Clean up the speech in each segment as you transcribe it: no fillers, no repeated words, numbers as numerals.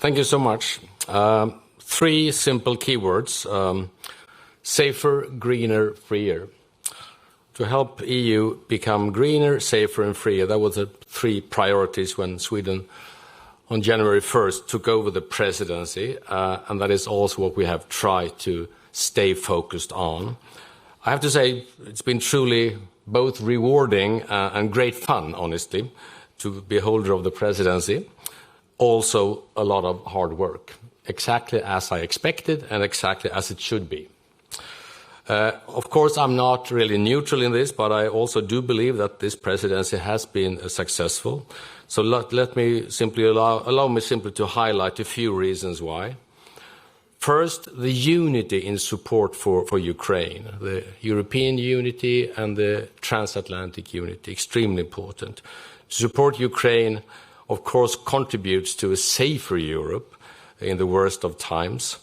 Thank you so much. Three simple keywords: safer, greener, freer. To help EU become greener, safer and freer. That was the three priorities when Sweden on January 1st took over the presidency, and that is also what we have tried to stay focused on. I have to say it's been truly both rewarding and great fun, honestly, to be holder of the presidency. Also a lot of hard work, exactly as I expected and exactly as it should be. Of course, I'm not really neutral in this, but I also do believe that this presidency has been successful. So let me simply allow me simply to highlight a few reasons why. First, the unity in support for Ukraine, the European unity and the transatlantic unity, extremely important. To support Ukraine, of course, contributes to a safer Europe in the worst of times.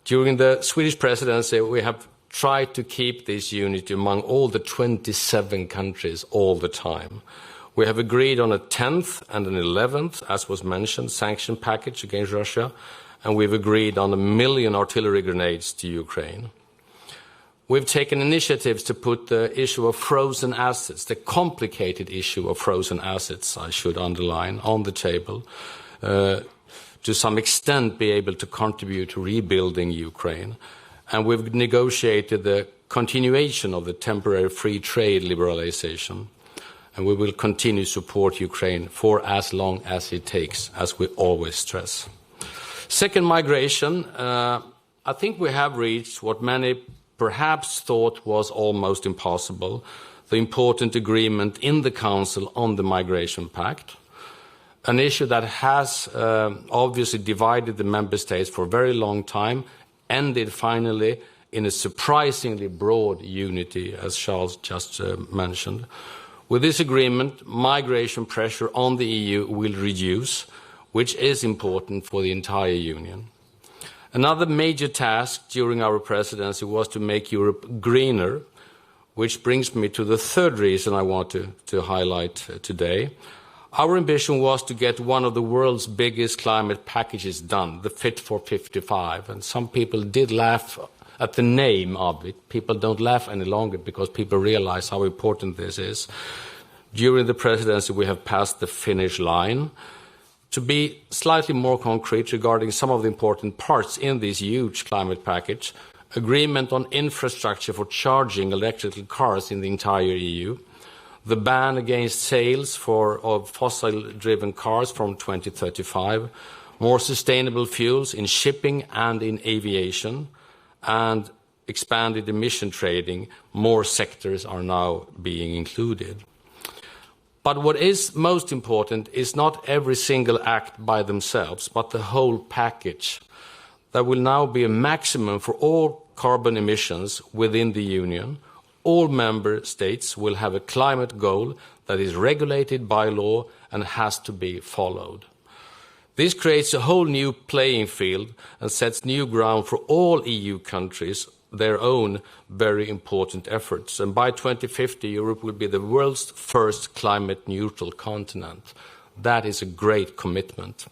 During the Swedish presidency, we have tried to keep this unity among all the 27 countries all the time. We have agreed on a 10th and an 11th, as was mentioned, sanction package against Russia, and we've agreed on 1 million artillery grenades to Ukraine. We've taken initiatives to put the issue of frozen assets, the complicated issue of frozen assets, I should underline, on the table, to some extent be able to contribute to rebuilding Ukraine. And we've negotiated the continuation of the temporary free trade liberalization. And we will continue to support Ukraine for as long as it takes, as we always stress. Second, migration. I think we have reached what many perhaps thought was almost impossible, the important agreement in the Council on the Migration Pact, an issue that has obviously divided the member states for a very long time, ended finally in a surprisingly broad unity, as Charles just mentioned. With this agreement, migration pressure on the EU will reduce, which is important for the entire Union. Another major task during our presidency was to make Europe greener, which brings me to the third reason I want to highlight today. Our ambition was to get one of the world's biggest climate packages done, the Fit for 55. And some people did laugh at the name of it. People don't laugh any longer because people realize how important this is. During the presidency, we have passed the finish line. To be slightly more concrete regarding some of the important parts in this huge climate package, agreement on infrastructure for charging electrical cars in the entire EU, the ban against sales of fossil-driven cars from 2035, more sustainable fuels in shipping and in aviation, and expanded emission trading. More sectors are now being included. But what is most important is not every single act by themselves, but the whole package. There will now be a maximum for all carbon emissions within the Union. All member states will have a climate goal that is regulated by law and has to be followed. This creates a whole new playing field and sets new ground for all EU countries, their own very important efforts. And by 2050, Europe will be the world's first climate-neutral continent. That is a great commitment.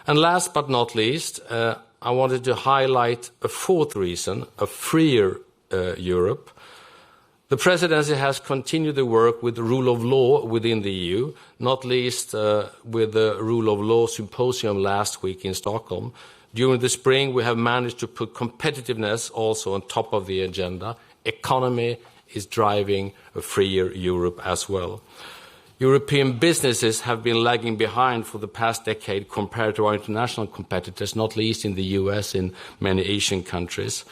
And last but not least, I wanted to highlight a fourth reason, a freer Europe. The presidency has continued the work with the rule of law within the EU, not least with the rule of law symposium last week in Stockholm. During the spring, we have managed to put competitiveness also on top of the agenda. Economy is driving a freer Europe as well. European businesses have been lagging behind for the past decade compared to our international competitors, not least in the US and many Asian countries.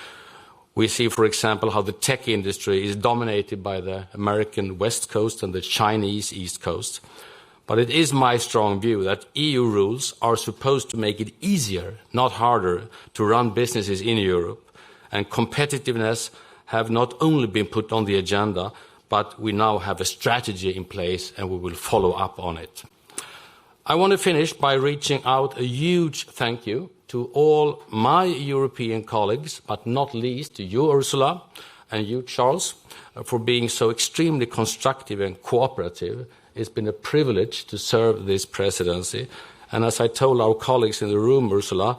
We see, for example, how the tech industry is dominated by the American West Coast and the Chinese East Coast. But it is my strong view that EU rules are supposed to make it easier, not harder, to run businesses in Europe. And competitiveness have not only been put on the agenda, but we now have a strategy in place and we will follow up on it. I want to finish by reaching out a huge thank you to all my European colleagues, but not least to you, Ursula, and you, Charles, for being so extremely constructive and cooperative. It's been a privilege to serve this presidency, And as I told our colleagues in the room, Ursula,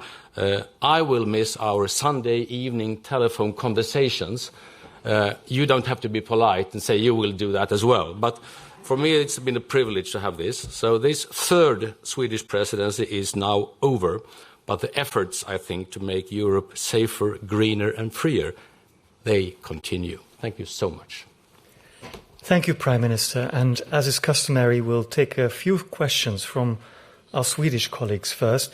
I will miss our Sunday evening telephone conversations. You don't have to be polite and say you will do that as well. But for me, it's been a privilege to have this. So this third Swedish presidency is now over. But the efforts, I think, to make Europe safer, greener and freer, they continue. Thank you so much. Thank you, Prime Minister. And as is customary, we'll take a few questions from our Swedish colleagues first.